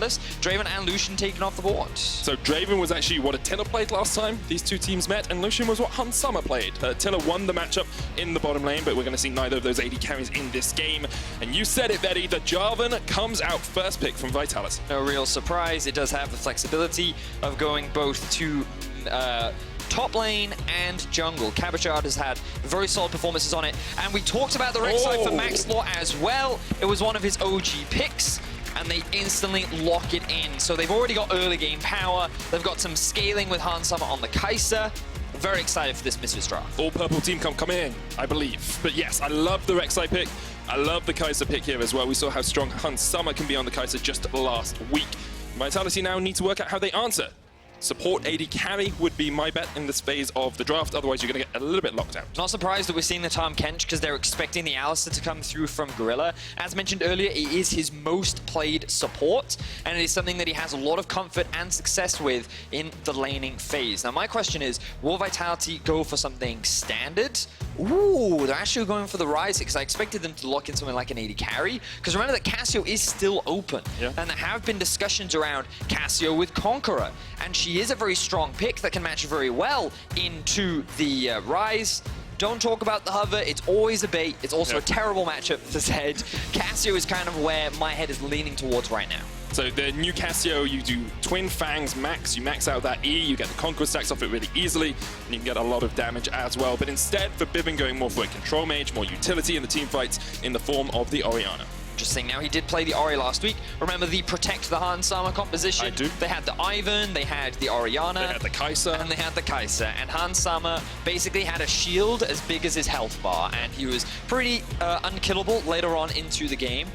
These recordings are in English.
regardless. Draven and Lucian taken off the board. So Draven was actually what Attila played last time these two teams met, and Lucian was what Hun Summer played. Attila won the matchup in the bottom lane, but we're going to see neither of those AD carries in this game. And you said it, Betty, the Jarvan comes out first pick from Vitality. No real surprise. It does have the flexibility of going both to top lane and jungle. CabochardD has had very solid performances on it, and we talked about the Rek'Sai for Maxlaw as well. It was one of his OG picks, and they instantly lock it in. So they've already got early game power. They've got some scaling with Han Summer on the Kai'Sa. Very excited for this Misfits draft. All purple team come in, I believe. But yes, I love the Rek'Sai pick. I love the Kai'Sa pick here as well. We saw how strong Han Summer can be on the Kai'Sa just last week. Vitality now need to work out how they answer. Support AD carry would be my bet in this phase of the draft, otherwise you're going to get a little bit locked out. Not surprised that we're seeing the Tahm Kench because they're expecting the Alistar to come through from Gorilla. As mentioned earlier, it is his most played support, and it is something that he has a lot of comfort and success with in the laning phase. Now my question is, will Vitality go for something standard? Ooh, they're actually going for the Ryze because I expected them to lock in something like an AD carry, because remember that Cassio is still open, and there have been discussions around Cassio with Conqueror, and she is a very strong pick that can match very well into the Ryze. Don't talk about the hover, it's always a bait. It's also a terrible matchup for Zed. Cassio is kind of where my head is leaning towards right now. So the new Cassio, you do Twin Fangs max, you max out that E, you get the Conqueror stacks off it really easily, and you can get a lot of damage as well. But instead, for Bibin going more for a control mage, more utility in the team fights in the form of the Orianna. Interesting. Now, he did play the Ori last week. Remember the Protect the Han Summer composition? I do. They had the Ivan, they had the Orianna. They had the Kai'Sa. And they had the Kai'Sa. And Han Summer basically had a shield as big as his health bar, and he was pretty unkillable later on into the game.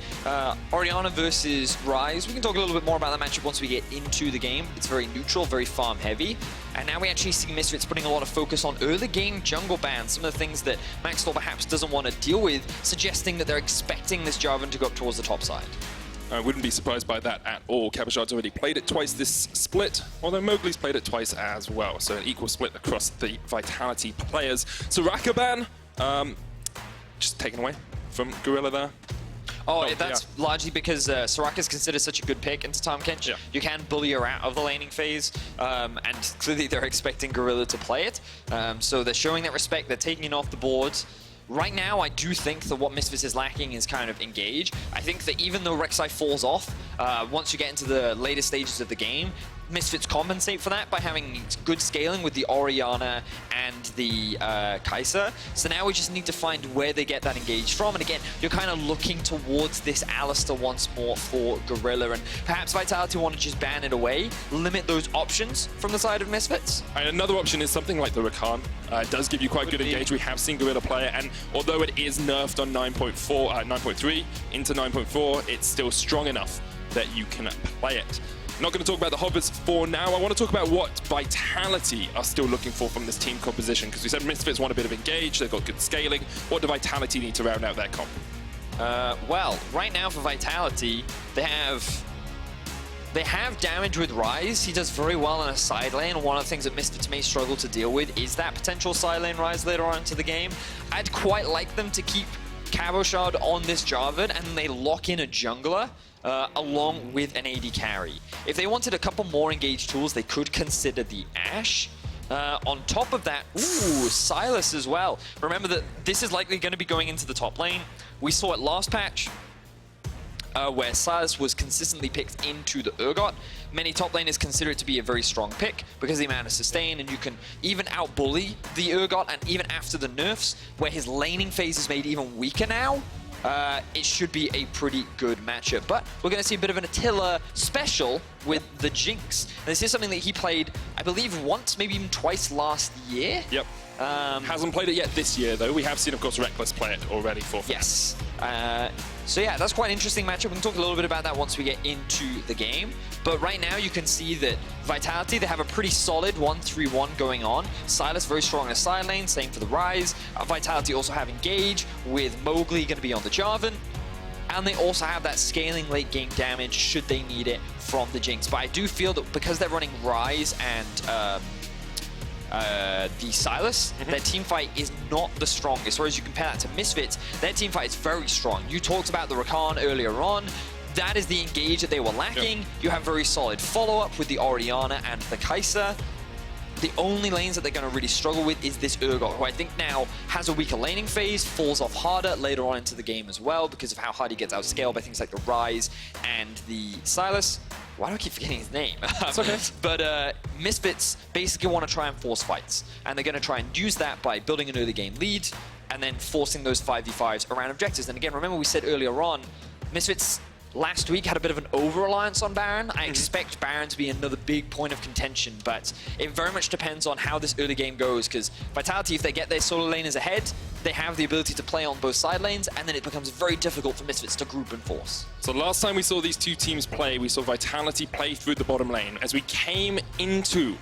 Orianna versus Ryze. We can talk a little bit more about that matchup once we get into the game. It's very neutral, very farm heavy. And now we actually see Misfits putting a lot of focus on early game jungle bans, some of the things that Maxlaw perhaps doesn't want to deal with, suggesting that they're expecting this Jarvan to go up towards the top side. I wouldn't be surprised by that at all. CabochardD's already played it twice this split, although Mowgli's played it twice as well. So an equal split across the Vitality players. Soraka ban, just taken away from Gorilla there. Oh, that's largely because Soraka is considered such a good pick into Tahm Kench. Yeah. You can bully her out of the laning phase, and clearly they're expecting Gorilla to play it. So they're showing that respect, they're taking it off the board. Right now, I do think that what Misfits is lacking is kind of engage. I think that even though Rek'Sai falls off, once you get into the later stages of the game, Misfits compensate for that by having good scaling with the Orianna and the Kai'Sa. So now we just need to find where they get that engage from. And again, you're kind of looking towards this Alistar once more for Gorilla. And perhaps Vitality want to just ban it away, limit those options from the side of Misfits. And another option is something like the Rakan. It does give you quite good engage. We have seen Gorilla play it, and although it is nerfed on 9.3 into 9.4, it's still strong enough that you can play it. I'm not going to talk about the hovers for now. I want to talk about what Vitality are still looking for from this team composition, because we said Misfits want a bit of engage, they've got good scaling. What do Vitality need to round out their comp? Well, right now for Vitality, they have damage with Ryze. He does very well in a side lane, and one of the things that Misfits may struggle to deal with is that potential side lane Ryze later on into the game. I'd quite like them to keep CabochardD on this Jarvan, and then they lock in a jungler along with an AD carry. If they wanted a couple more engaged tools, they could consider the Ashe. On top of that, Sylas as well. Remember that this is likely going to be going into the top lane. We saw it last patch, where Sylas was consistently picked into the Urgot. Many top laners consider it to be a very strong pick because of the amount of sustain, and you can even out-bully the Urgot, and even after the nerfs, where his laning phase is made even weaker now, it should be a pretty good matchup. But we're going to see a bit of an Attila special with the Jinx. And this is something that he played, I believe, once, maybe even twice last year. Yep. Hasn't played it yet this year, though. We have seen, of course, Reckless play it already for fun. Yes. So yeah, that's quite an interesting matchup. We can talk a little bit about that once we get into the game. But right now, you can see that Vitality, they have a pretty solid 1-3-1 going on. Sylas very strong in the side lane, same for the Ryze. Vitality also have Engage, with Mowgli going to be on the Jarvan. And they also have that scaling late game damage should they need it from the Jinx. But I do feel that because they're running Ryze and the Sylas, their team fight is not the strongest. Whereas you compare that to Misfits, their team fight is very strong. You talked about the Rakan earlier on. that is the engage that they were lacking. Yep. You have very solid follow-up with the Orianna and the Kai'Sa. The only lanes that they're going to really struggle with is this Urgot, who I think now has a weaker laning phase, falls off harder later on into the game as well because of how hard he gets outscaled by things like the Ryze and the Sylas. Why do I keep forgetting his name? It's okay. But Misfits basically want to try and force fights, and they're going to try and use that by building an early game lead and then forcing those 5v5s around objectives. And again, remember we said earlier on, Misfits last week had a bit of an over-reliance on Baron. I expect Baron to be another big point of contention, but it very much depends on how this early game goes, because Vitality, if they get their solo laners ahead, they have the ability to play on both side lanes, and then it becomes very difficult for Misfits to group and force. So last time we saw these two teams play, we saw Vitality play through the bottom lane. As we came into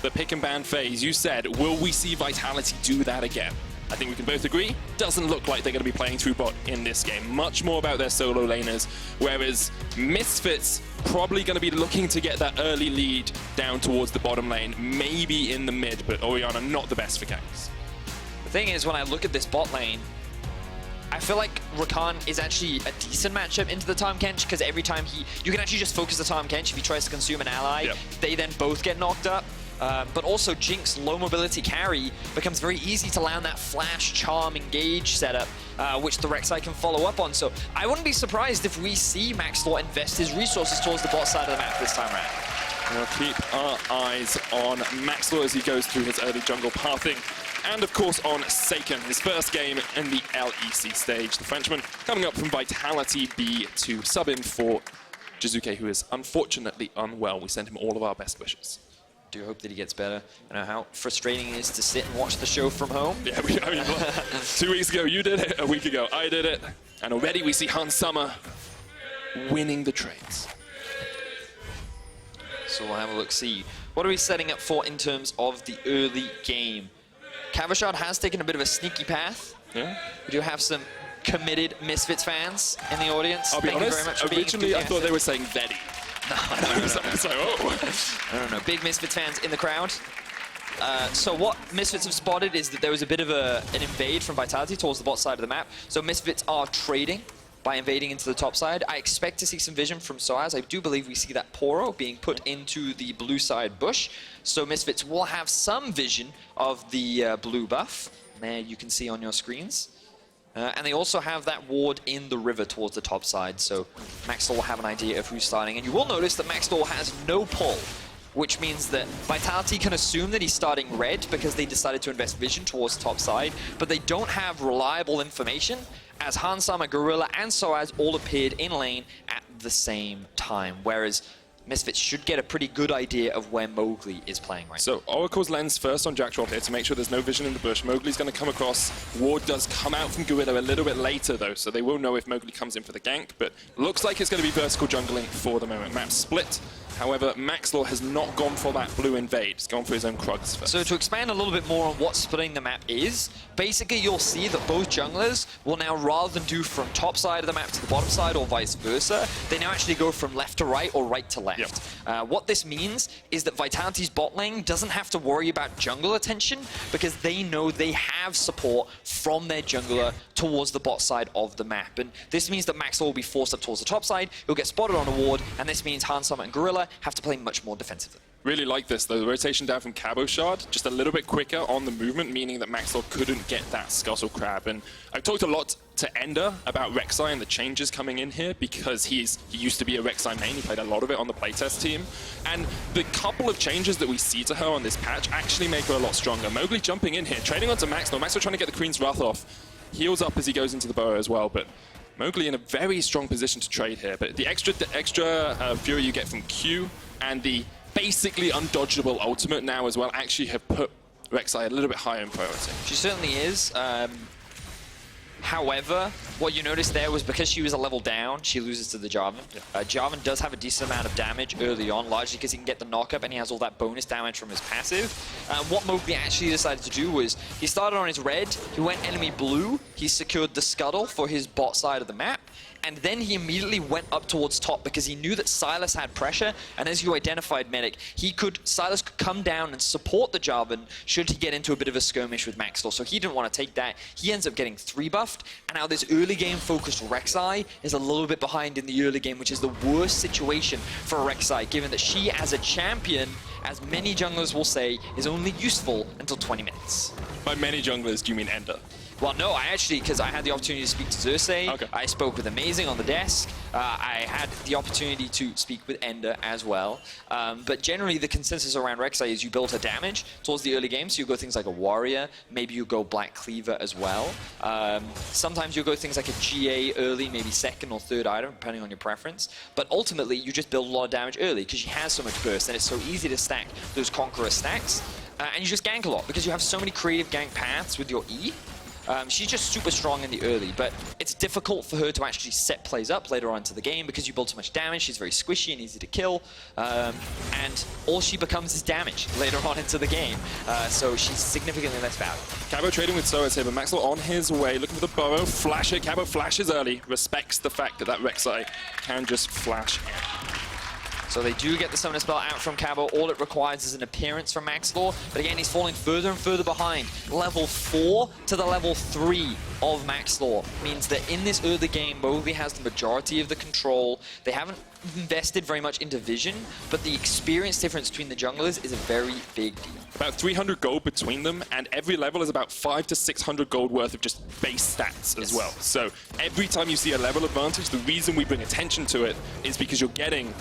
the pick and ban phase, you said, will we see Vitality do that again? I think we can both agree, doesn't look like they're going to be playing through bot in this game. Much more about their solo laners, whereas Misfits probably going to be looking to get that early lead down towards the bottom lane, maybe in the mid, but Orianna not the best for ganks. The thing is, when I look at this bot lane, I feel like Rakan is actually a decent matchup into the Tahm Kench, because every time you can actually just focus the Tahm Kench if he tries to consume an ally, they then both get knocked up. But also Jinx's low mobility carry becomes very easy to land that flash, charm, engage setup, which the Rek'Sai can follow up on. So I wouldn't be surprised if we see Maxlor invest his resources towards the bot side of the map this time around. We'll keep our eyes on Maxlor as he goes through his early jungle pathing. And of course on Seiken, his first game in the LEC stage. The Frenchman coming up from Vitality B to sub in for Jizuke, who is unfortunately unwell. We send him all of our best wishes. Do hope that he gets better. I know how frustrating it is to sit and watch the show from home. Yeah, I mean, 2 weeks ago you did it, a week ago I did it, and already we see Hans Summer winning the trades. So we'll have a look, see. What are we setting up for in terms of the early game? Kavashad has taken a bit of a sneaky path. Yeah. We do have some committed Misfits fans in the audience. I'll be honest, very much for originally I thought they were saying VETI. No. So, I don't know. Big Misfits fans in the crowd. So what Misfits have spotted is that there was a bit of an invade from Vitality towards the bot side of the map. So Misfits are trading by invading into the top side. I expect to see some vision from Soaz. I do believe we see that Poro being put into the blue side bush. So Misfits will have some vision of the blue buff. There you can see on your screens. And they also have that ward in the river towards the top side, so Maxlor will have an idea of who's starting. And you will notice that Maxlor has no pull, which means that Vitality can assume that he's starting red because they decided to invest vision towards the top side, but they don't have reliable information, as Hansama, Gorilla, and Soaz all appeared in lane at the same time, whereas Misfits should get a pretty good idea of where Mowgli is playing right now. So Oracle's lens first on Jacktroll here to make sure there's no vision in the bush. Mowgli's going to come across. Ward does come out from Gorilla a little bit later though, so they will know if Mowgli comes in for the gank, but looks like it's going to be vertical jungling for the moment. Map split. However, Maxlor has not gone for that blue invade. He's gone for his own Krugs first. So to expand a little bit more on what splitting the map is, basically you'll see that both junglers will now, rather than do from top side of the map to the bottom side or vice versa, they now actually go from left to right or right to left. What this means is that Vitality's bot lane doesn't have to worry about jungle attention because they know they have support from their jungler towards the bot side of the map. And this means that Maxlor will be forced up towards the top side, he'll get spotted on a ward, and this means Hansama and Gorilla have to play much more defensively. Really like this though, the rotation down from Cabochard, just a little bit quicker on the movement, meaning that Maxlor couldn't get that Scuttle Crab. And I've talked a lot to Ender about Rek'Sai and the changes coming in here because he used to be a Rek'Sai main, he played a lot of it on the playtest team. And the couple of changes that we see to her on this patch actually make her a lot stronger. Mowgli jumping in here, trading onto Maxlor, Maxlor trying to get the Queen's Wrath off, heals up as he goes into the burrow as well, but Mowgli in a very strong position to trade here. But the extra Fury you get from Q and the basically undodgeable ultimate now as well actually have put Rek'Sai a little bit higher in priority. She certainly is. However, what you noticed there was because she was a level down, she loses to the Jarvan. Jarvan does have a decent amount of damage early on, largely because he can get the knock-up and he has all that bonus damage from his passive. What Mowgli actually decided to do was, he started on his red, he went enemy blue, he secured the Scuttle for his bot side of the map, And then he immediately went up towards top because he knew that Silas had pressure, and as you identified, Medic, Silas could come down and support the Jarvan should he get into a bit of a skirmish with Maxwell, so he didn't want to take that. He ends up getting 3-buffed, and now this early game focused Rek'Sai is a little bit behind in the early game, which is the worst situation for Rek'Sai, given that she, as a champion, as many junglers will say, is only useful until 20 minutes. By many junglers, do you mean Ender? Well, no, I actually, because I had the opportunity to speak to Xerxes, okay. I spoke with Amazing on the desk, I had the opportunity to speak with Ender as well, but generally the consensus around Rek'Sai is you build her damage towards the early game, so you go things like a Warrior, maybe you go Black Cleaver as well. Sometimes you'll go things like a GA early, maybe second or third item, depending on your preference, but ultimately you just build a lot of damage early because she has so much burst and it's so easy to stack those Conqueror stacks, and you just gank a lot because you have so many creative gank paths with your E. She's just super strong in the early, but it's difficult for her to actually set plays up later on into the game because you build so much damage. She's very squishy and easy to kill, and all she becomes is damage later on into the game. So she's significantly less valuable. Cabo trading with Soaz here, but Maxwell on his way, looking for the burrow. Flash it. Cabo flashes early, respects the fact that Rek'Sai can just flash in. So they do get the summoner spell out from Cabo. All it requires is an appearance from Maxlore. But again, he's falling further and further behind. Level 4 to the level 3 of Maxlore means that in this early game, Mowgli has the majority of the control. They haven't invested very much into vision, but the experience difference between the junglers is a very big deal. About 300 gold between them, and every level is about 500 to 600 gold worth of just base stats as well. So every time you see a level advantage, the reason we bring attention to it is because you're getting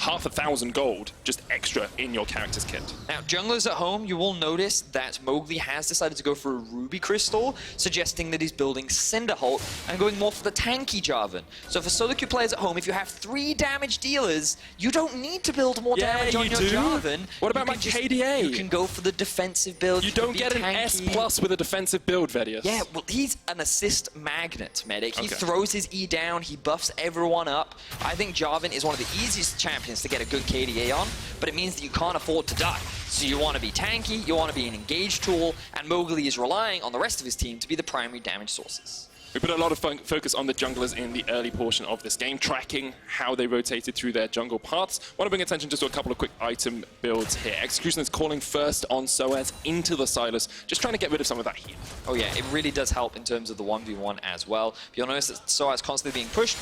1,000 gold just extra in your character's kit. Now, junglers at home, you will notice that Mowgli has decided to go for a Ruby Crystal, suggesting that he's building Cinderholt and going more for the tanky Jarvan. So for solo queue players at home, if you have 3 damage dealers, you don't need to build more damage on your Jarvan. What about my KDA? You can go for the defensive build. You don't get an tanky. S+ with a defensive build, Vedius. Yeah, well, he's an assist magnet, Medic. He throws his E down, he buffs everyone up. I think Jarvan is one of the easiest champions to get a good KDA on, but it means that you can't afford to die. So you want to be tanky, you want to be an engaged tool, and Mowgli is relying on the rest of his team to be the primary damage sources. We put a lot of focus on the junglers in the early portion of this game, tracking how they rotated through their jungle paths. Want to bring attention just to a couple of quick item builds here. Execution is calling first on Soaz into the Silas, just trying to get rid of some of that heat. Oh yeah, it really does help in terms of the 1v1 as well. But you'll notice that Soaz constantly being pushed.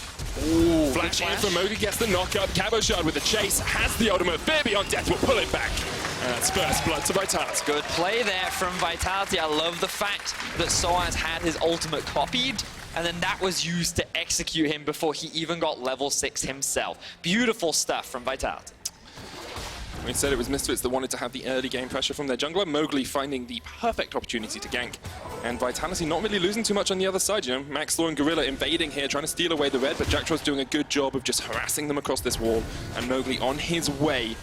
Ooh, flash in from Mowgli, gets the knockup. Cabo Shard with the chase, has the ultimate. Fear Beyond Death will pull it back. And that's first blood to Vitality. Good play there from Vitality. I love the fact that Soaz had his ultimate copied, and then that was used to execute him before he even got level 6 himself. Beautiful stuff from Vitality. We said it was Misfits that wanted to have the early game pressure from their jungler. Mowgli finding the perfect opportunity to gank. And Vitality not really losing too much on the other side, you know. Maxlore and Gorilla invading here, trying to steal away the red, but Jacktraw's doing a good job of just harassing them across this wall. And Mowgli on his way.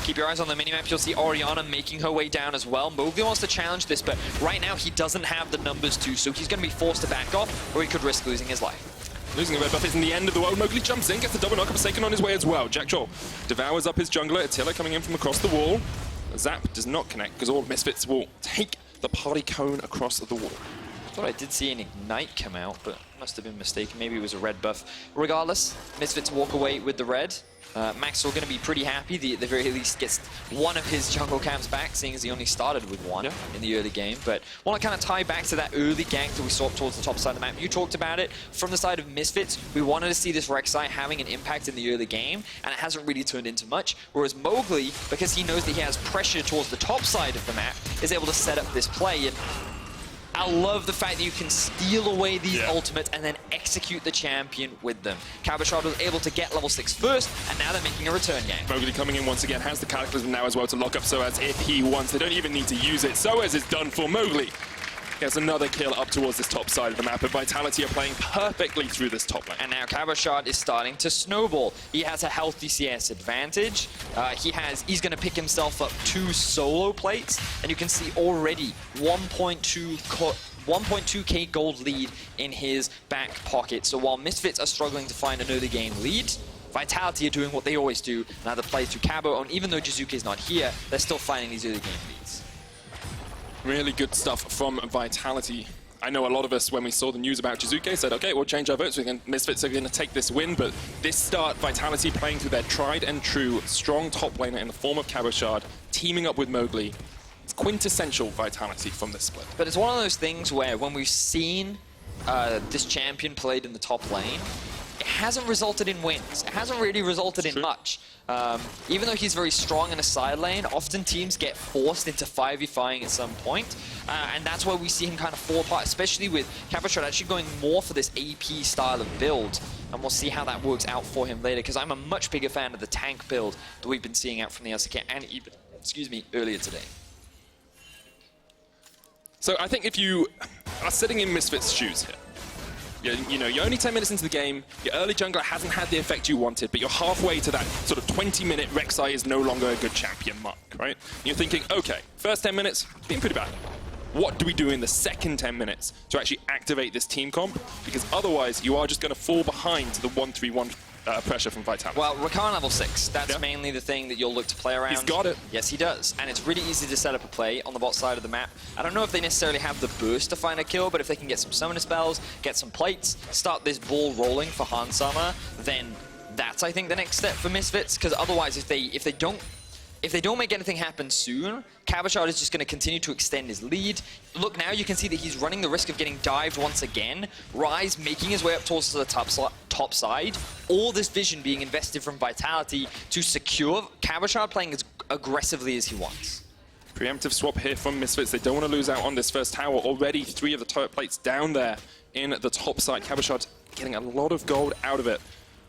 Keep your eyes on the minimap. You'll see Orianna making her way down as well. Mowgli wants to challenge this, but right now he doesn't have the numbers to, so he's going to be forced to back off, or he could risk losing his life. Losing a red buff isn't the end of the world. Mowgli jumps in, gets the double knock-up, Forsaken on his way as well. Jacktraw devours up his jungler. Attila coming in from across the wall. Zap does not connect because all Misfits will take the party cone across the wall. I thought I did see an Ignite come out, but must have been mistaken. Maybe it was a red buff. Regardless, Misfits walk away with the red. Maxwell going to be pretty happy. At the very least gets one of his jungle camps back, seeing as he only started with one in the early game. But I want to kind of tie back to that early gank that we saw towards the top side of the map. You talked about it. From the side of Misfits, we wanted to see this Rek'Sai having an impact in the early game, and it hasn't really turned into much. Whereas Mowgli, because he knows that he has pressure towards the top side of the map, is able to set up this play. And I love the fact that you can steal away these ultimates and then execute the champion with them. Cabo Shard was able to get level 6 first, and now they're making a return game. Mowgli coming in once again, has the Cataclysm now as well to lock up Soaz if he wants. They don't even need to use it. Soaz is done for. Mowgli gets another kill up towards this top side of the map, and Vitality are playing perfectly through this top lane. And now Cabo Shard is starting to snowball. He has a healthy CS advantage. He's going to pick himself up 2 solo plates, and you can see already 1.2k gold lead in his back pocket. So while Misfits are struggling to find an early game lead, Vitality are doing what they always do, and either play through Cabo, and even though Jizuke is not here, they're still finding these early game leads. Really good stuff from Vitality. I know a lot of us, when we saw the news about Jizuke, said, okay, we'll change our votes. Misfits are going to take this win, but this start, Vitality playing through their tried and true strong top laner in the form of KaBuShard, teaming up with Mowgli. It's quintessential Vitality from this split. But it's one of those things where when we've seen this champion played in the top lane, it hasn't resulted in wins. It hasn't really resulted in much. Even though he's very strong in a side lane, often teams get forced into 5v5ing at some point. And that's where we see him kind of fall apart, especially with KaBuShard actually going more for this AP style of build. And we'll see how that works out for him later, because I'm a much bigger fan of the tank build that we've been seeing out from the LEC and even, excuse me, earlier today. So I think if you are sitting in Misfits' shoes here, you know, you're only 10 minutes into the game, your early jungler hasn't had the effect you wanted, but you're halfway to that sort of 20-minute Rek'Sai is no longer a good champion mark, right? And you're thinking, okay, first 10 minutes, been pretty bad. What do we do in the second 10 minutes to actually activate this team comp? Because otherwise, you are just going to fall behind the 1-3-1 pressure from Vitality. Well, Rakan level 6, that's mainly the thing that you'll look to play around. He's got it. Yes, he does. And it's really easy to set up a play on the bot side of the map. I don't know if they necessarily have the burst to find a kill, but if they can get some summoner spells, get some plates, start this ball rolling for Hansama, then that's, I think, the next step for Misfits. Because otherwise, if they don't make anything happen soon, KaBuShard is just going to continue to extend his lead. Look, now you can see that he's running the risk of getting dived once again. Ryze making his way up towards the top side. All this vision being invested from Vitality to secure KaBuShard playing as aggressively as he wants. Preemptive swap here from Misfits. They don't want to lose out on this first tower. Already 3 of the turret plates down there in the top side. KaBuShard getting a lot of gold out of it.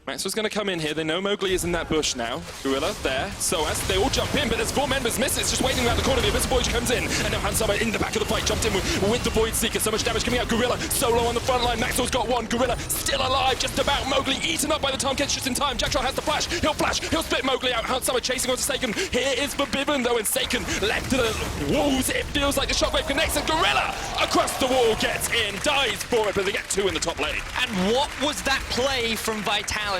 Maxwell's going to come in here. They know Mowgli is in that bush now. Gorilla there. So as they all jump in, but there's 4 members. Misfits just waiting around the corner. The Abyssal Void comes in. And now Hansama in the back of the fight. Jumped in with the Void Seeker. So much damage coming out. Gorilla solo on the front line. Maxwell's got 1. Gorilla still alive. Just about. Mowgli eaten up by the time. Gets just in time. Jackshot has the flash. He'll flash. He'll spit Mowgli out. Hansama chasing onto Saken. Here is Forbidden though. And Saken left to the walls. It feels like the shockwave connects. And Gorilla across the wall gets in. Dies for it. But they get 2 in the top lane. And what was that play from Vitality?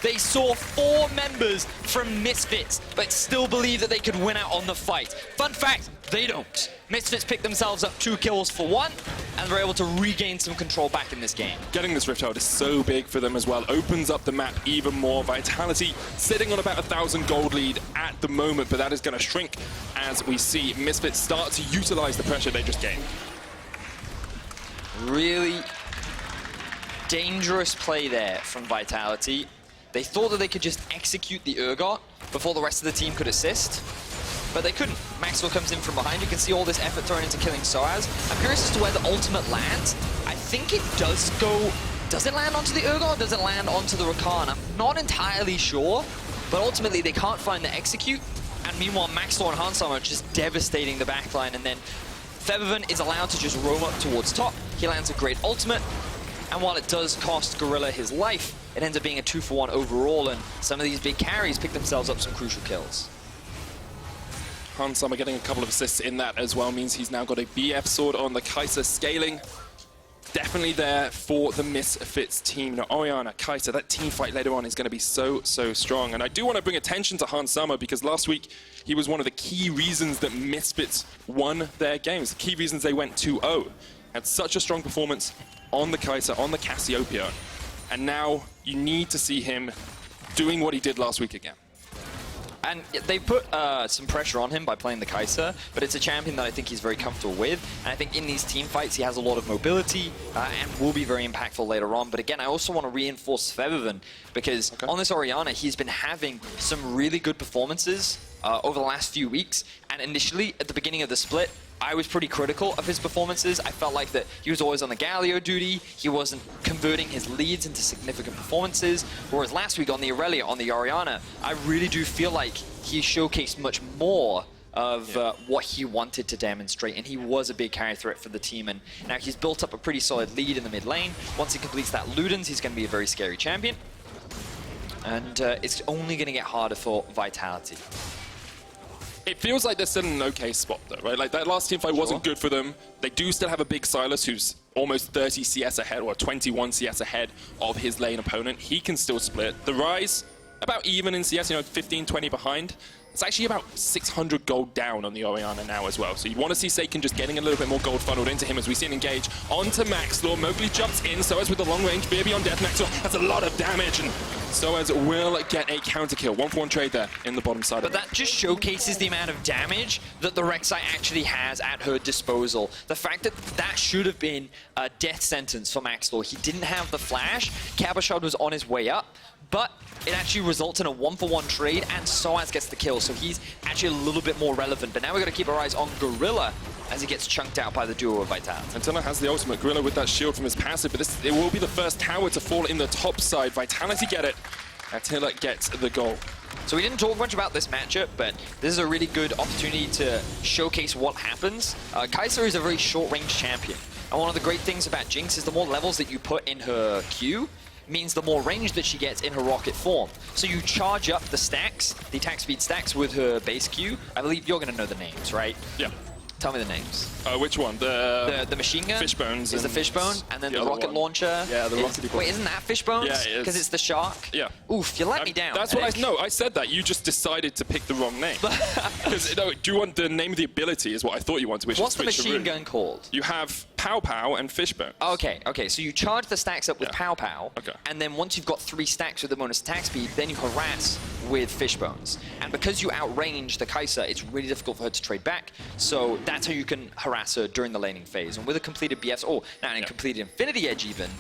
They saw 4 members from Misfits, but still believe that they could win out on the fight. Fun fact, they don't. Misfits picked themselves up 2 kills for 1, and they're able to regain some control back in this game. Getting this Rift Herald is so big for them as well. Opens up the map even more. Vitality sitting on about 1,000 gold lead at the moment, but that is going to shrink as we see Misfits start to utilize the pressure they just gained. Really dangerous play there from Vitality. They thought that they could just execute the Urgot before the rest of the team could assist, but they couldn't. Maxwell comes in from behind. You can see all this effort thrown into killing Soaz. I'm curious as to where the ultimate lands. I think it does go... Does it land onto the Urgot or does it land onto the Rakan? I'm not entirely sure, but ultimately they can't find the execute. And meanwhile, Maxwell and Hansama are just devastating the backline, and then Febiven is allowed to just roam up towards top. He lands a great ultimate, and while it does cost Gorilla his life, it ends up being a 2-for-1 overall, and some of these big carries pick themselves up some crucial kills. Hansama getting a couple of assists in that as well means he's now got a BF sword on the Kai'Sa scaling. Definitely there for the Misfits team. Now, Orianna, Kai'Sa, that team fight later on is going to be so strong. And I do want to bring attention to Hansama because last week he was one of the key reasons that Misfits won their games. The key reasons they went 2-0. Had such a strong performance on the Kai'Sa, on the Cassiopeia. And now you need to see him doing what he did last week again. And they put some pressure on him by playing the Kai'Sa, but it's a champion that I think he's very comfortable with. And I think in these team fights, he has a lot of mobility and will be very impactful later on. But again, I also want to reinforce Febiven because on this Orianna, he's been having some really good performances over the last few weeks. And initially, at the beginning of the split, I was pretty critical of his performances. I felt like that he was always on the Galio duty. He wasn't converting his leads into significant performances. Whereas last week on the Aurelia, on the Orianna, I really do feel like he showcased much more of what he wanted to demonstrate. And he was a big carry threat for the team. And now he's built up a pretty solid lead in the mid lane. Once he completes that Ludens, he's going to be a very scary champion. And it's only going to get harder for Vitality. It feels like they're still in an okay spot, though, right? Like, that last team fight wasn't good for them. They do still have a big Sylas who's almost 30 CS ahead, or 21 CS ahead of his lane opponent. He can still split. The Ryze, about even in CS, you know, 15, 20 behind. It's actually about 600 gold down on the Orianna now as well. So you want to see Seiken just getting a little bit more gold funneled into him as we see him engage onto Maxlor. Mowgli jumps in, Soaz with the long range, Fear Beyond Death. Maxlor has a lot of damage, and Soaz will get a counter kill. 1-for-1 trade there in the bottom side. But that just showcases the amount of damage that the Rek'Sai actually has at her disposal. The fact that that should have been a death sentence for Maxlor. He didn't have the flash. Cabochard was on his way up, but it actually results in a 1-for-1 trade, and Soaz gets the kill, so he's actually a little bit more relevant. But now we've got to keep our eyes on Gorilla as he gets chunked out by the duo of Vitality. Attila has the ultimate. Gorilla with that shield from his passive, but it will be the first tower to fall in the top side. Vitality get it. Attila gets the goal. So we didn't talk much about this matchup, but this is a really good opportunity to showcase what happens. Kai'Sa is a very short-range champion, and one of the great things about Jinx is the more levels that you put in her Q, means the more range that she gets in her rocket form. So you charge up the stacks, the attack speed stacks with her base Q. I believe you're going to know the names, right? Yeah. Tell me the names. Which one? The machine gun? Fishbones. Is the fishbone, and then the rocket launcher. Yeah, the rocket. Wait, isn't that fishbones? Yeah, it is. Because it's the shark? Yeah. Oof, you let me down. That's what I know. I said that. You just decided to pick the wrong name. Because do you want the name of the ability? Is what I thought you wanted. Which What's is the machine gun called? You have Pow Pow and Fishbone. Okay. So you charge the stacks up with Pow Pow, Okay. and then once you've got 3 stacks with the bonus attack speed, then you harass with Fishbones. And because you outrange the Kai'Sa, it's really difficult for her to trade back. So that's how you can harass her during the laning phase. And with a completed BS, and a completed Infinity Edge even,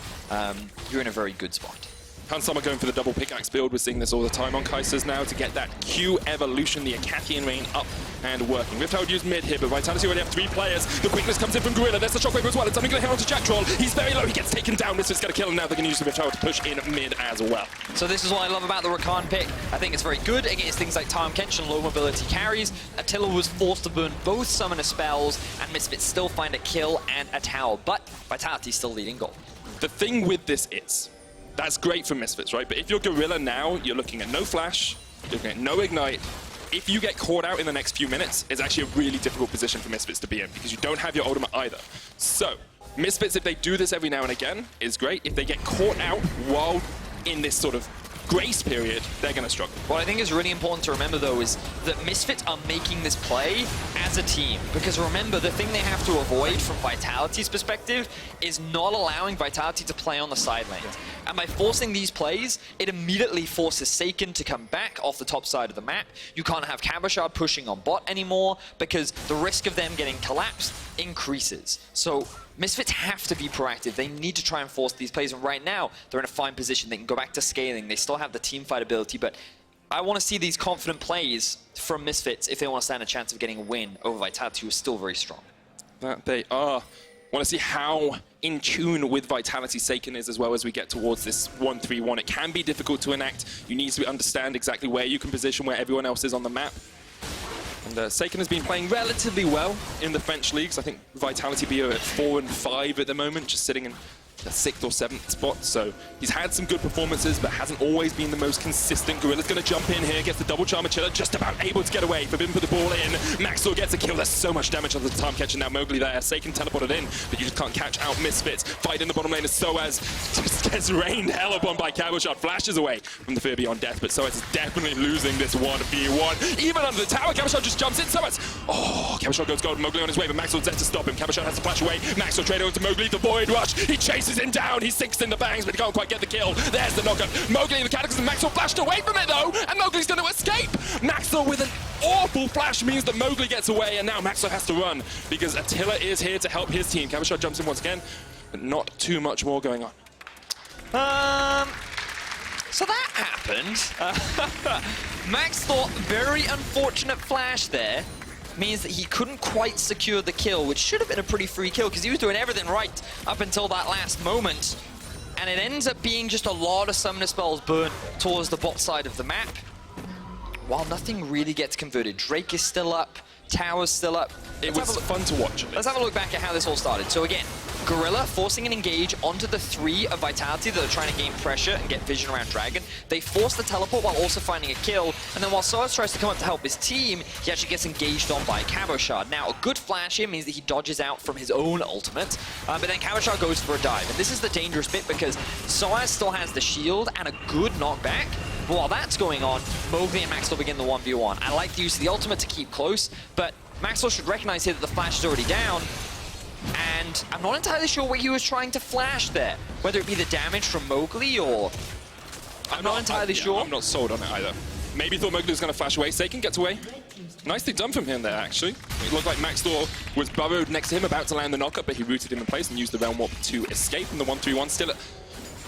you're in a very good spot. Hansama going for the double pickaxe build. We're seeing this all the time on Kai'Sa's now to get that Q evolution, the Akathian rain up and working. Rift Herald used mid here, but Vitality already have 3 players. The quickness comes in from Gorilla. There's the shockwave as well. It's only going to hit onto Jack Troll. He's very low. He gets taken down. Misfits going to kill him now. They're going to use the Rift Herald to push in mid as well. So this is what I love about the Rakan pick. I think it's very good against things like Tahm Kench and low mobility carries. Attila was forced to burn both summoner spells, and Misfits still find a kill and a tower, but Vitality's still leading goal. The thing with this is, that's great for Misfits, right? But if you're Gorilla now, you're looking at no flash, you're looking at no ignite. If you get caught out in the next few minutes, it's actually a really difficult position for Misfits to be in because you don't have your ultimate either. So, Misfits, if they do this every now and again, is great. If they get caught out while in this sort of grace period, they're going to struggle. What I think is really important to remember, though, is that Misfits are making this play as a team. Because remember, the thing they have to avoid from Vitality's perspective is not allowing Vitality to play on the side lanes. And by forcing these plays, it immediately forces Seiken to come back off the top side of the map. You can't have Cabochard pushing on bot anymore because the risk of them getting collapsed increases. So Misfits have to be proactive. They need to try and force these plays, and right now, they're in a fine position. They can go back to scaling. They still have the team fight ability, but I want to see these confident plays from Misfits if they want to stand a chance of getting a win over Vitality, who is still very strong. That they are. Want to see how in tune with Vitality Seiken is as well as we get towards this 1-3-1. It can be difficult to enact. You need to understand exactly where you can position, where everyone else is on the map. And Seiken has been playing relatively well in the French leagues. I think Vitality be at 4 and 5 at the moment, just sitting in the 6th or 7th spot. So he's had some good performances, but hasn't always been the most consistent. Gorilla's going to jump in here, gets the double charm Chiller, just about able to get away. Forbidden put the ball in. Maxwell gets a kill. There's so much damage on the time catching now. Mowgli there. Seiken teleported in, but you just can't catch out Misfits. Fight in the bottom lane as Soaz just gets rained hell upon by Cabochard. Flashes away from the Fear Beyond Death, but Soaz is definitely losing this 1v1. Even under the tower, Cabochard just jumps in. Soaz. Oh, Cabochard goes gold. Mowgli on his way, but Maxwell's there to stop him. Cabochard has to flash away. Maxwell trade over to Mowgli. The Void Rush. He chases him down. He sinks in the bangs, but he can't quite get the kill. There's the knockup. Mowgli in the cataclysm. Maxwell flashed away from it though, and Mowgli's going to escape. Maxwell with an awful flash means that Mowgli gets away, and now Maxwell has to run because Attila is here to help his team. Cabochard jumps in once again, but not too much more going on. So that happened. Max thought very unfortunate flash there means that he couldn't quite secure the kill, which should have been a pretty free kill because he was doing everything right up until that last moment. And it ends up being just a lot of summoner spells burnt towards the bot side of the map, while nothing really gets converted. Drake is still up, Tower's still up. It was fun to watch. Let's have a look back at how this all started. So again, Gorilla forcing an engage onto the 3 of Vitality that are trying to gain pressure and get vision around Dragon. They force the teleport while also finding a kill, and then while Soaz tries to come up to help his team, he actually gets engaged on by Cabochard. Now, a good flash here means that he dodges out from his own ultimate, but then Cabochard goes for a dive. And this is the dangerous bit because Soaz still has the shield and a good knockback, But while that's going on, Mowgli and Maxwell begin the 1v1. I like the use of the ultimate to keep close, but Maxwell should recognize here that the flash is already down. And I'm not entirely sure what he was trying to flash there. Whether it be the damage from Mowgli or... I'm not entirely sure. I'm not sold on it either. Maybe thought Mowgli was going to flash away. Seiken gets away. Nicely done from him there, actually. It looked like Maxwell was burrowed next to him, about to land the knockup, but he rooted him in place and used the Realm Warp to escape. And the 1-3-1 still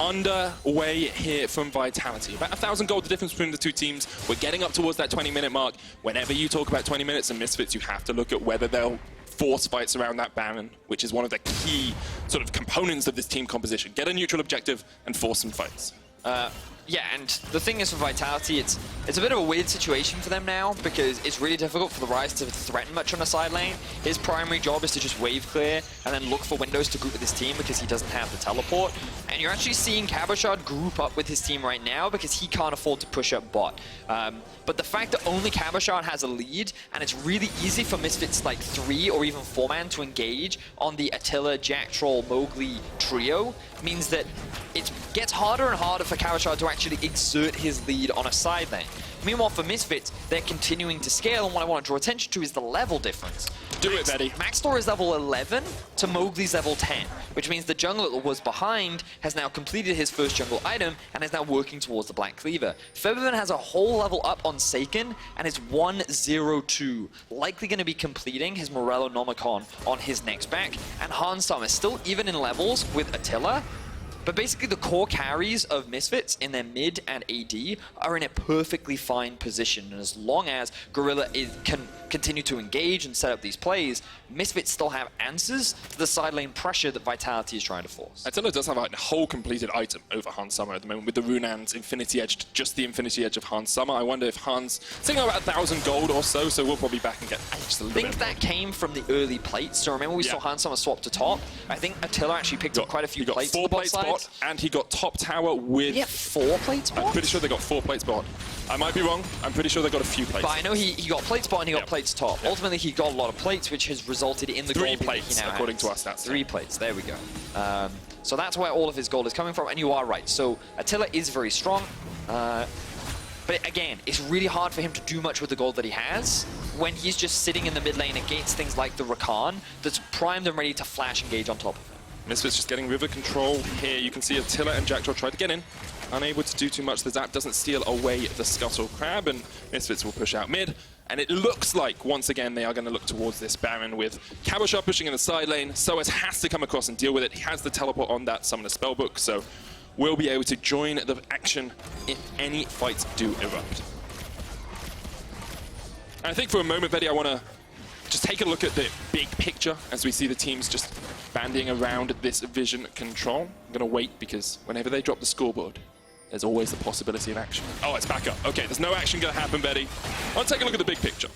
underway here from Vitality. About 1,000 gold the difference between the two teams. We're getting up towards that 20-minute mark. Whenever you talk about 20 minutes and Misfits, you have to look at whether they'll force fights around that Baron, which is one of the key sort of components of this team composition. Get a neutral objective and force some fights. Yeah, and the thing is for Vitality, it's a bit of a weird situation for them now because it's really difficult for the Rise to threaten much on the side lane. His primary job is to just wave clear and then look for windows to group with his team because he doesn't have the teleport. And you're actually seeing KaBuShard group up with his team right now because he can't afford to push up bot. But the fact that only KaBuShard has a lead and it's really easy for Misfits like 3 or even 4-man to engage on the Attila, Jack Troll, Mowgli trio means that it gets harder and harder for KaBuShard to actually exert his lead on a side lane. Meanwhile, for Misfits, they're continuing to scale, and what I want to draw attention to is the level difference. Do it, Betty. Maxtor is level 11 to Mowgli's level 10, which means the jungler that was behind has now completed his first jungle item and is now working towards the Black Cleaver. Featherman has a whole level up on Seiken and is 1-0-2, likely going to be completing his Morello Nomicon on his next back, and Hansam is still even in levels with Attila. But basically the core carries of Misfits in their mid and AD are in a perfectly fine position. And as long as Gorilla can continue to engage and set up these plays, Misfits still have answers to the side lane pressure that Vitality is trying to force. Attila does have a whole completed item over Hans Summer at the moment with the Runan's Infinity Edge, just the Infinity Edge of Hans Summer. I wonder if Hans, sitting about 1,000 gold or so we'll probably back and get just a little bit. I think that came from the early plates. So remember we saw Hans Summer swap to top. I think Attila actually picked up quite a few plates. He got 4 plate spot, and he got top tower with... Yeah, 4 plate spot? I'm pretty sure they got 4 plate spot. I might be wrong. I'm pretty sure they got a few plates. But I know he got plate spot and he got plates top. Ultimately, he got a lot of plates, which has resulted in the 3 gold plates, that he now according has. to our stats. 3 plates, there we go. So that's where all of his gold is coming from, and you are right. So Attila is very strong, but again, it's really hard for him to do much with the gold that he has when he's just sitting in the mid lane against things like the Rakan that's primed and ready to flash engage on top of him. Misfits just getting river control here. You can see Attila and Jackdaw try to get in. Unable to do too much. The Zap doesn't steal away the Scuttle Crab, and Misfits will push out mid. And it looks like, once again, they are going to look towards this Baron with KaBuShard pushing in the side lane. Soaz has to come across and deal with it. He has the teleport on that Summoner Spellbook, so we'll be able to join the action if any fights do erupt. And I think for a moment, Betty, I want to just take a look at the big picture as we see the teams just bandying around this vision control. I'm going to wait because whenever they drop the scoreboard, there's always the possibility of action. Oh, it's back up. Okay, there's no action going to happen, Betty. I want to take a look at the big picture.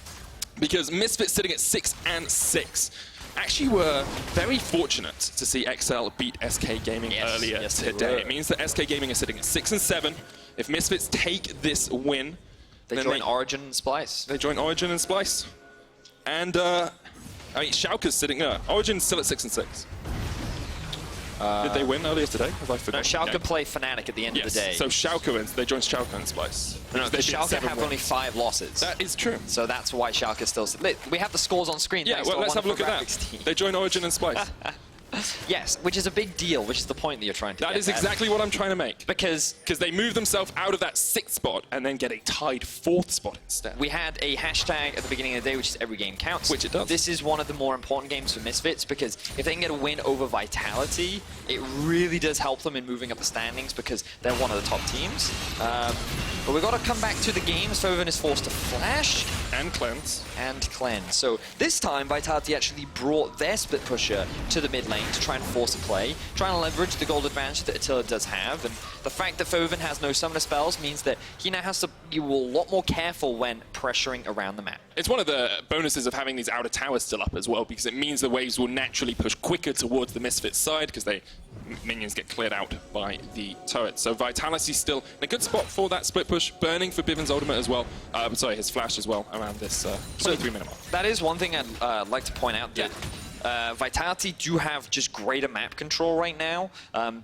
Because Misfits sitting at 6-6 actually were very fortunate to see XL beat SK Gaming earlier today. It means that SK Gaming is sitting at 6-7. If Misfits take this win, they join Origin and Splice. They join Origin and Splice. And, I mean, Schalke's sitting there. Origin's still at 6-6. Did they win earlier today? Have I forgotten? No, Schalke play Fnatic at the end of the day. So Schalke wins. They join Schalke and Splice. No, Schalke have only 5 losses. That is true. So that's why Schalke still... We have the scores on screen. Yeah, well, let's have a look at that. They join Origin and Splice. Yes, which is a big deal, which is the point that you're trying to get That is exactly what I'm trying to make. Because they move themselves out of that 6th spot and then get a tied 4th spot instead. We had a hashtag at the beginning of the day, which is every game counts. Which it does. This is one of the more important games for Misfits because if they can get a win over Vitality, it really does help them in moving up the standings because they're one of the top teams. But we've got to come back to the games. Foven is forced to flash. And cleanse. And cleanse. So this time, Vitality actually brought their split pusher to the mid lane to try and force a play, trying to leverage the gold advantage that Attila does have, and the fact that Foven has no summoner spells means that he now has to be a lot more careful when pressuring around the map. It's one of the bonuses of having these outer towers still up as well, because it means the waves will naturally push quicker towards the Misfits side, because minions get cleared out by the turret. So Vitality's still in a good spot for that split push, burning for Bivens' ultimate as well. Sorry, his flash as well around this 23-minute mark. That is one thing I'd like to point out, that Vitality do have just greater map control right now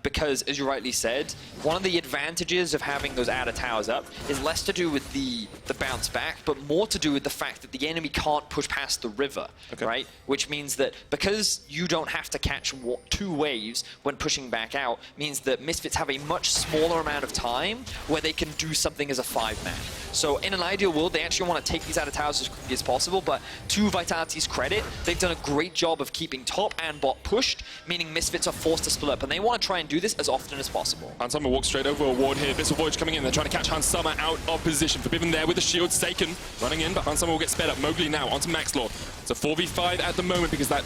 because, as you rightly said, one of the advantages of having those outer towers up is less to do with the bounce back, but more to do with the fact that the enemy can't push past the river, right? Which means that because you don't have to catch 2 waves when pushing back out, means that Misfits have a much smaller amount of time where they can do something as a 5-man. So in an ideal world, they actually want to take these outer towers as quickly as possible, but to Vitality's credit, they've done a great job of keeping top and bot pushed, meaning Misfits are forced to split up, and they want to try and do this as often as possible. Hans Summer walks straight over a ward here. Abyssal Voyage coming in. They're trying to catch Hans Summer out of position. Forbidden there with the shield. Saken running in, but Hans Summer will get sped up. Mowgli now onto Maxlaw. It's a 4v5 at the moment because that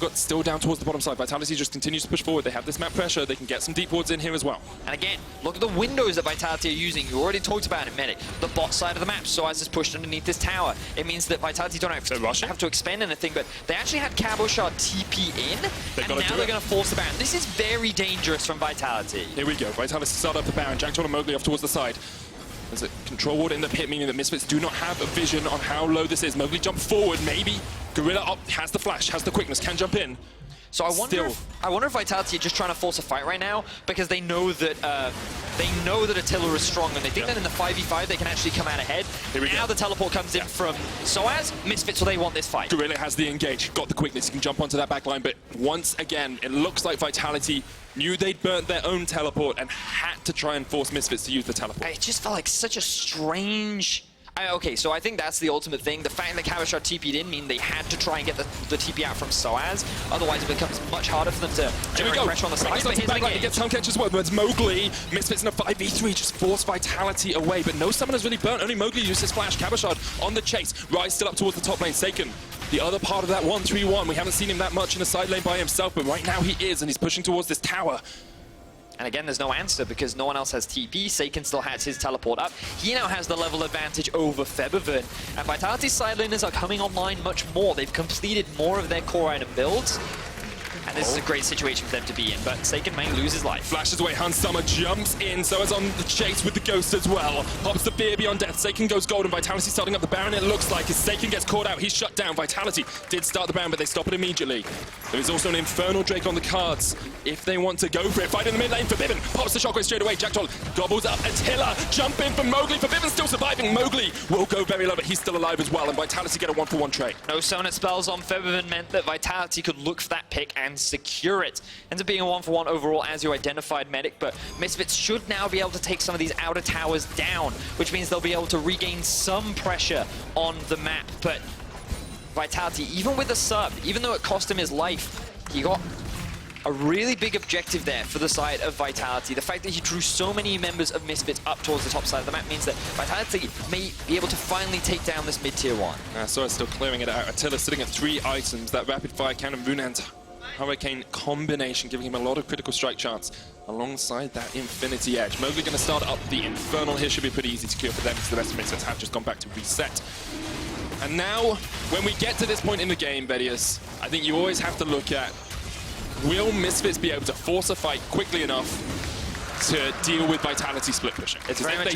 got still down towards the bottom side. Vitality just continues to push forward. They have this map pressure. They can get some deep wards in here as well. And again, look at the windows that Vitality are using. You already talked about it, Medic. The bot side of the map, Soaz is pushed underneath this tower. It means that Vitality don't have to expend anything, but they actually had Cabochard TP in, and now they're going to force the Baron. This is very dangerous from Vitality. Here we go. Vitality start up the Baron. Jack and Mowgli off towards the side. There's a control ward in the pit, meaning that Misfits do not have a vision on how low this is. Mowgli jump forward, maybe. Gorilla up, has the flash, has the quickness, can jump in. So I wonder if Vitality are just trying to force a fight right now because they know that Attila is strong, and they think that in the 5v5 they can actually come out ahead. Now the teleport comes in from Soaz. Misfits, so they want this fight. Gorilla has the engage, got the quickness, he can jump onto that backline, but once again, it looks like Vitality knew they'd burnt their own teleport and had to try and force Misfits to use the teleport. It just felt like such a strange... Okay, so I think that's the ultimate thing. The fact that Cabochard TP'd in mean they had to try and get the TP out from Soaz. Otherwise, it becomes much harder for them to generate pressure on the side. He gets home catch as well, but it's Mowgli. Misfits in a 5v3 just force Vitality away, but no summoners really burnt. Only Mowgli used his flash. Cabochard on the chase. Rise still up towards the top lane. Saken, the other part of that 1-3-1. We haven't seen him that much in the side lane by himself, but right now he is, and he's pushing towards this tower. And again, there's no answer because no one else has TP. Saken still has his teleport up. He now has the level advantage over Febiven. And Vitality's side laners are coming online much more. They've completed more of their core item builds. And this is a great situation for them to be in, but Saken may lose his life. Flashes away, Hans Summer jumps in, so is on the chase with the Ghost as well. Pops the Fear Beyond Death, Saken goes golden, Vitality starting up the Baron, it looks like. As Saken gets caught out, he's shut down. Vitality did start the Baron, but they stop it immediately. There is also an Infernal Drake on the cards if they want to go for it. Fight in the mid lane, Forbidden pops the shockwave straight away. Jackdaw gobbles up Attila, jump in from Mowgli. Forbidden still surviving. Mowgli will go very low, but he's still alive as well, and Vitality get a 1-for-1 trade. No summoner spells on Febiven meant that Vitality could look for that pick and secure it. Ends up being a 1-for-1 overall, as you identified, Medic, but Misfits should now be able to take some of these outer towers down, which means they'll be able to regain some pressure on the map. But Vitality, even with a sub, even though it cost him his life, he got a really big objective there for the side of Vitality. The fact that he drew so many members of Misfits up towards the top side of the map means that Vitality may be able to finally take down this mid-tier 1. So it's still clearing it out. Attila sitting at 3 items, that rapid fire cannon, Runan's Hurricane combination, giving him a lot of critical strike chance alongside that Infinity Edge. Mowgli going to start up the Infernal here. Should be pretty easy to cure for them because the rest of Misfits have just gone back to reset. And now, when we get to this point in the game, Vedius, I think you always have to look at, will Misfits be able to force a fight quickly enough to deal with Vitality split pushing? It's very much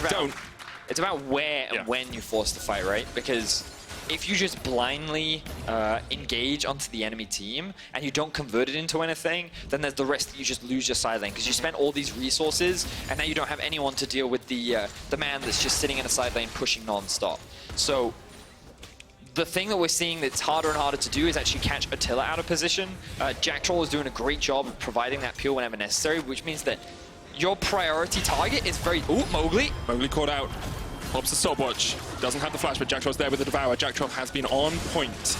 it's about where and when you force the fight, right? Because if you just blindly engage onto the enemy team and you don't convert it into anything, then there's the risk that you just lose your side lane because you spent all these resources and now you don't have anyone to deal with the man that's just sitting in a side lane pushing non-stop. So the thing that we're seeing that's harder and harder to do is actually catch Attila out of position. Jack Troll is doing a great job of providing that peel whenever necessary, which means that your priority target is very... Ooh, Mowgli. Mowgli caught out. Pops the stopwatch. Doesn't have the flash, but Jack Troll's there with the Devour. Jack Troll has been on point,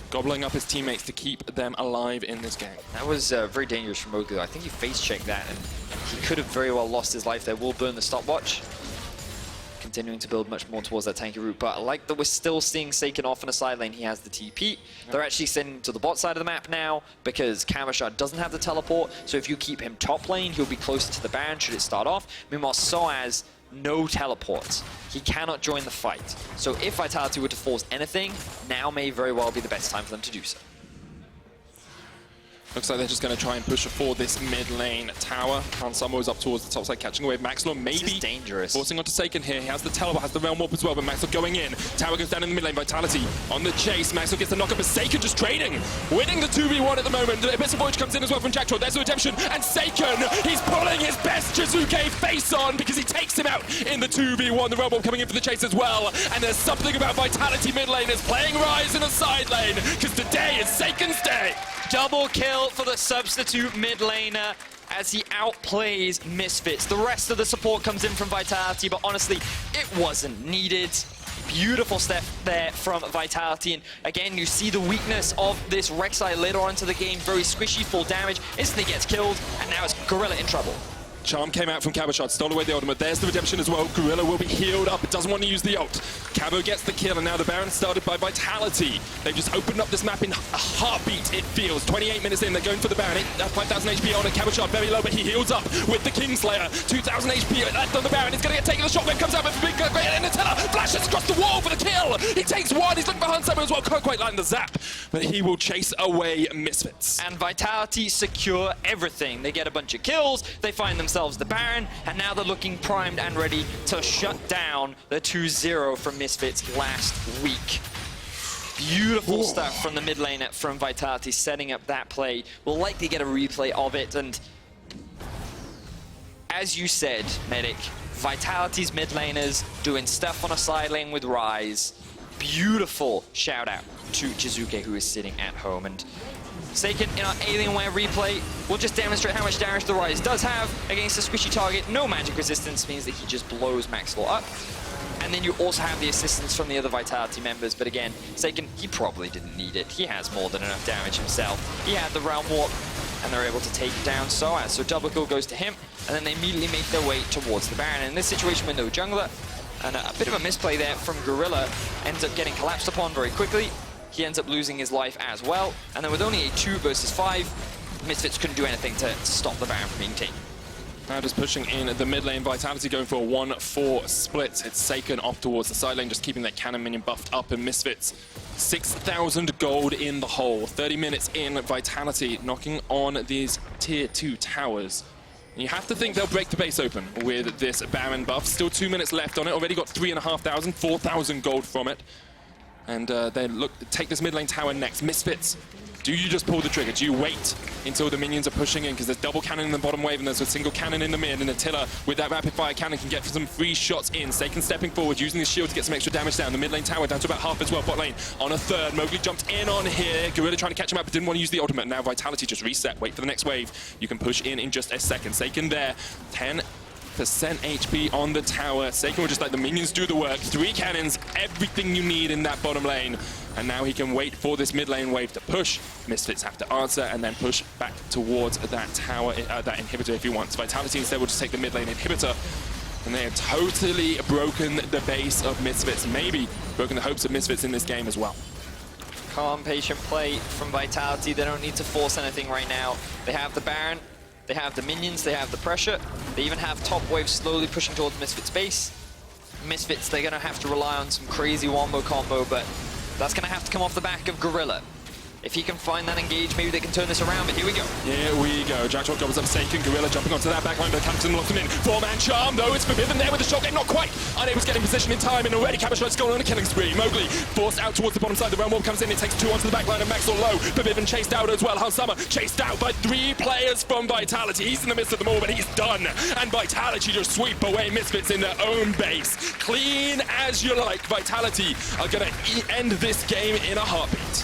gobbling up his teammates to keep them alive in this game. That was very dangerous from Mowgli. I think he face-checked that, and he could have very well lost his life there. Will burn the stopwatch. Continuing to build much more towards that tanky route, but I like that we're still seeing Saken off in a side lane. He has the TP. They're actually sending to the bot side of the map now because Cabochard doesn't have the teleport, so if you keep him top lane, he'll be closer to the Baron should it start off. Meanwhile, Soaz, no teleports. He cannot join the fight. So if Vitality were to force anything, now may very well be the best time for them to do so. Looks like they're just going to try and push for this mid lane tower. Hansama is up towards the top side, catching away Maxwell. Maybe dangerous. Forcing onto Seiken here. He has the teleport, has the realm warp as well, but Maxwell going in. Tower goes down in the mid lane. Vitality on the chase. Maxwell gets the knock up, but Seiken just trading. Winning the 2v1 at the moment. The Abyssal Voyage comes in as well from Jacktroll. There's the redemption. And Seiken, he's pulling his best Jizuke face on because he takes him out in the 2v1. The realm warp coming in for the chase as well. And there's something about Vitality mid laners playing Ryze in the side lane because today is Seiken's day. Double kill for the substitute mid laner as he outplays Misfits. The rest of the support comes in from Vitality, but honestly, it wasn't needed. Beautiful step there from Vitality, and again, you see the weakness of this Rek'Sai later on into the game. Very squishy, full damage, instantly gets killed, and now it's Gorilla in trouble. Charm came out from CaboShot, stole away the ultimate. There's the redemption as well. Gorilla will be healed up. It doesn't want to use the ult. Cabo gets the kill, and now the Baron started by Vitality. They've just opened up this map in a heartbeat, it feels. 28 minutes in, they're going for the Baron. 5,000 HP on it. CaboShot very low, but he heals up with the Kingslayer. 2,000 HP left on the Baron. He's going to get taken. The shotgun comes out with a big great and Nutella flashes across the wall for the kill. He takes one. He's looking for Hansama as well. Can't quite land the zap, but he will chase away Misfits. And Vitality secure everything. They get a bunch of kills. They find themselves the Baron, and now they're looking primed and ready to shut down the 2-0 from Misfits last week. Beautiful stuff from the mid lane from Vitality, setting up that play. We'll likely get a replay of it, and as you said, Medic, Vitality's mid laners doing stuff on a side lane with Ryze. Beautiful shout out to Jizuke, who is sitting at home. And Seiken in our Alienware replay will just demonstrate how much damage the Ryze does have against a squishy target. No magic resistance means that he just blows Maxwell up. And then you also have the assistance from the other Vitality members, but again, Seiken, he probably didn't need it. He has more than enough damage himself. He had the Realm Warp, and they're able to take down Soaz. So double kill goes to him, and then they immediately make their way towards the Baron. And in this situation with no jungler, and a bit of a misplay there from Gorilla, ends up getting collapsed upon very quickly. He ends up losing his life as well, and then with only a 2 versus 5, Misfits couldn't do anything to stop the Baron from being taken. Now just pushing in the mid lane, Vitality going for a 1-4 split. It's Seiken off towards the side lane, just keeping that cannon minion buffed up, and Misfits 6,000 gold in the hole. 30 minutes in, Vitality knocking on these tier 2 towers. And you have to think they'll break the base open with this Baron buff. Still 2 minutes left on it, already got 3,500, 4,000 gold from it. And they look to take this mid lane tower next. Misfits, do you just pull the trigger? Do you wait until the minions are pushing in? Because there's double cannon in the bottom wave and there's a single cannon in the mid, and Attila with that rapid fire cannon can get some free shots in. Seiken stepping forward, using his shield to get some extra damage down. The mid lane tower down to about half as well. Bot lane on a third. Perkz jumped in on here. Gorilla trying to catch him up but didn't want to use the ultimate. Now Vitality just reset. Wait for the next wave. You can push in just a second. Seiken there. 10% HP on the tower. Seiken will just let the minions do the work. 3 cannons, everything you need in that bottom lane. And now he can wait for this mid lane wave to push. Misfits have to answer and then push back towards that tower, that inhibitor if he wants. Vitality instead will just take the mid lane inhibitor. And they have totally broken the base of Misfits. Maybe broken the hopes of Misfits in this game as well. Calm, patient play from Vitality. They don't need to force anything right now. They have the Baron. They have the minions, they have the pressure. They even have top wave slowly pushing towards Misfits base. Misfits, they're gonna have to rely on some crazy wombo combo, but that's gonna have to come off the back of Gorilla. If he can find that engage, maybe they can turn this around, but here we go. Here we go. Jacktroll gobbles up Seiken. Gorilla jumping onto that backline, but Captain locks him in. 4-man charm, though. It's Forbidden there with the shotgun. Not quite. Unable to get in position in time, and already CaboShot's going on a killing spree. Mowgli forced out towards the bottom side. The Realm Warp comes in. It takes 2 onto the backline, and Maxwell low. Forbidden chased out as well. Hansama chased out by 3 players from Vitality. He's in the midst of them all, but he's done. And Vitality just sweep away Misfits in their own base. Clean as you like. Vitality are going to end this game in a heartbeat.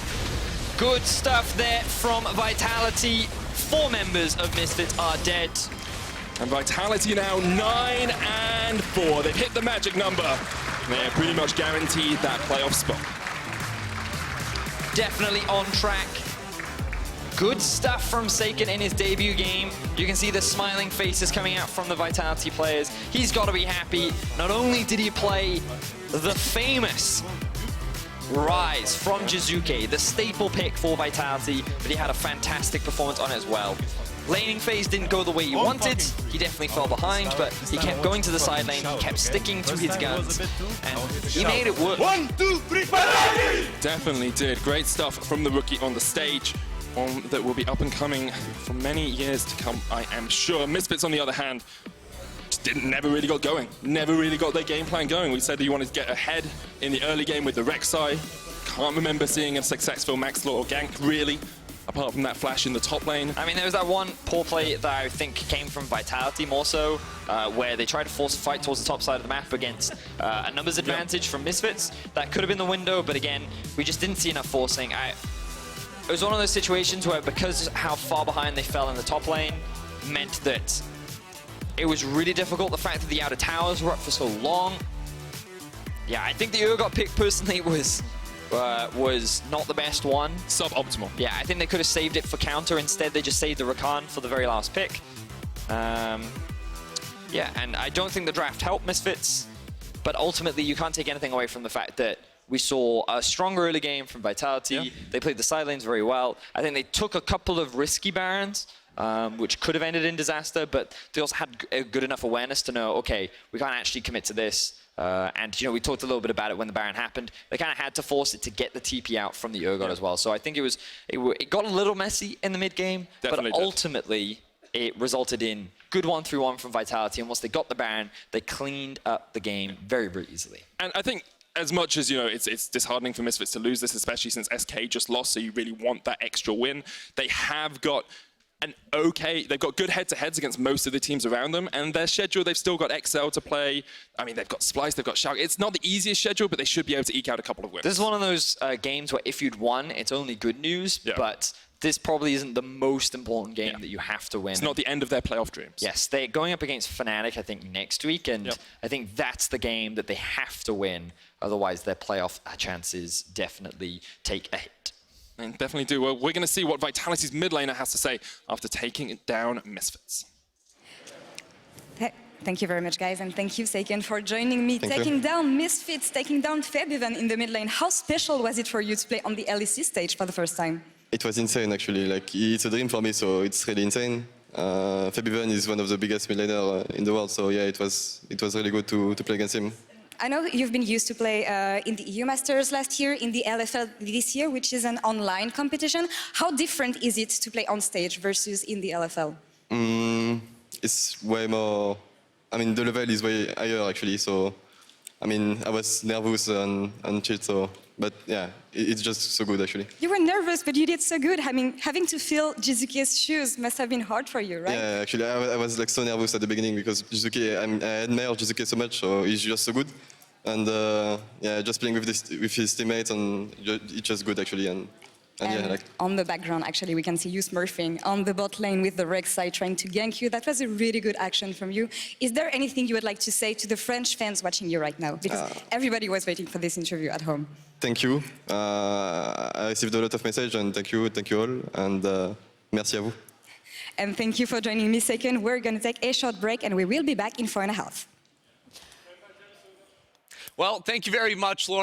Good stuff there from Vitality. 4 members of Misfits are dead. And Vitality now 9-4. They've hit the magic number. They're pretty much guaranteed that playoff spot. Definitely on track. Good stuff from Seiken in his debut game. You can see the smiling faces coming out from the Vitality players. He's got to be happy. Not only did he play the famous Ryze from Jizuke, the staple pick for Vitality, but he had a fantastic performance on it as well. Laning phase didn't go the way he wanted. He definitely fell behind, but he kept going to the side lane. He kept sticking to his guns, and he made it work. 1, 2, 3, 4. Definitely did. Great stuff from the rookie on the stage. One that will be up and coming for many years to come, I am sure. Misfits, on the other hand, just never really got going. Never really got their game plan going. We said that you wanted to get ahead in the early game with the Rek'Sai. Can't remember seeing a successful Max Lord or gank, really, apart from that flash in the top lane. I mean, there was that one poor play that I think came from Vitality more so, where they tried to force a fight towards the top side of the map against a numbers advantage from Misfits. That could have been the window, but again, we just didn't see enough forcing. It was one of those situations where, because how far behind they fell in the top lane, meant that it was really difficult. The fact that the outer towers were up for so long. Yeah, I think the Urgot pick personally was not the best one. Suboptimal. Yeah, I think they could have saved it for counter. Instead, they just saved the Rakan for the very last pick. Yeah, and I don't think the draft helped Misfits, but ultimately you can't take anything away from the fact that we saw a strong early game from Vitality. Yeah. They played the side lanes very well. I think they took a couple of risky Barons, which could have ended in disaster, but they also had a good enough awareness to know, okay, we can't actually commit to this. And, you know, we talked a little bit about it when the Baron happened. They kind of had to force it to get the TP out from the Urgot as well. So I think it got a little messy in the mid game, but ultimately it resulted in good 1-3-1 from Vitality. And once they got the Baron, they cleaned up the game very, very easily. And I think, as much as, you know, it's disheartening for Misfits to lose this, especially since SK just lost, so you really want that extra win. They have got they've got good head-to-heads against most of the teams around them, and their schedule, they've still got XL to play. I mean, they've got Splice, they've got Shao. It's not the easiest schedule, but they should be able to eke out a couple of wins. This is one of those games where if you'd won, it's only good news, but this probably isn't the most important game that you have to win. It's not the end of their playoff dreams. Yes, they're going up against Fnatic, I think, next week, and I think that's the game that they have to win. Otherwise, their playoff chances definitely take a hit. And definitely do. Well, we're going to see what Vitality's mid laner has to say after taking down Misfits. Thank you very much, guys, and thank you, Seiken, for joining me. Taking down Misfits, taking down Feb even in the mid lane. How special was it for you to play on the LEC stage for the first time? It was insane, actually. Like, it's a dream for me, so it's really insane. Fabian is one of the biggest mid laner in the world, so yeah, it was really good to play against him. I know you've been used to play in the EU Masters last year, in the LFL this year, which is an online competition. How different is it to play on stage versus in the LFL? It's way more... I mean, the level is way higher, actually, so... I mean, I was nervous and shit, so... But yeah, it's just so good, actually. You were nervous, but you did so good. I mean, having to fill Jizuke's shoes must have been hard for you, right? Yeah, actually, I was like so nervous at the beginning because Jizuke, I admire Jizuke so much, so he's just so good. And yeah, just playing with his teammates, and it's just good, actually. And yeah, like... On the background, actually, we can see you smurfing on the bot lane with the Rek'Sai trying to gank you. That was a really good action from you. Is there anything you would like to say to the French fans watching you right now? Because everybody was waiting for this interview at home. Thank you. I received a lot of messages, and thank you all. And merci à vous. And thank you for joining me, Seiken. We're going to take a short break, and we will be back in 4.5. Well, thank you very much, Lauren.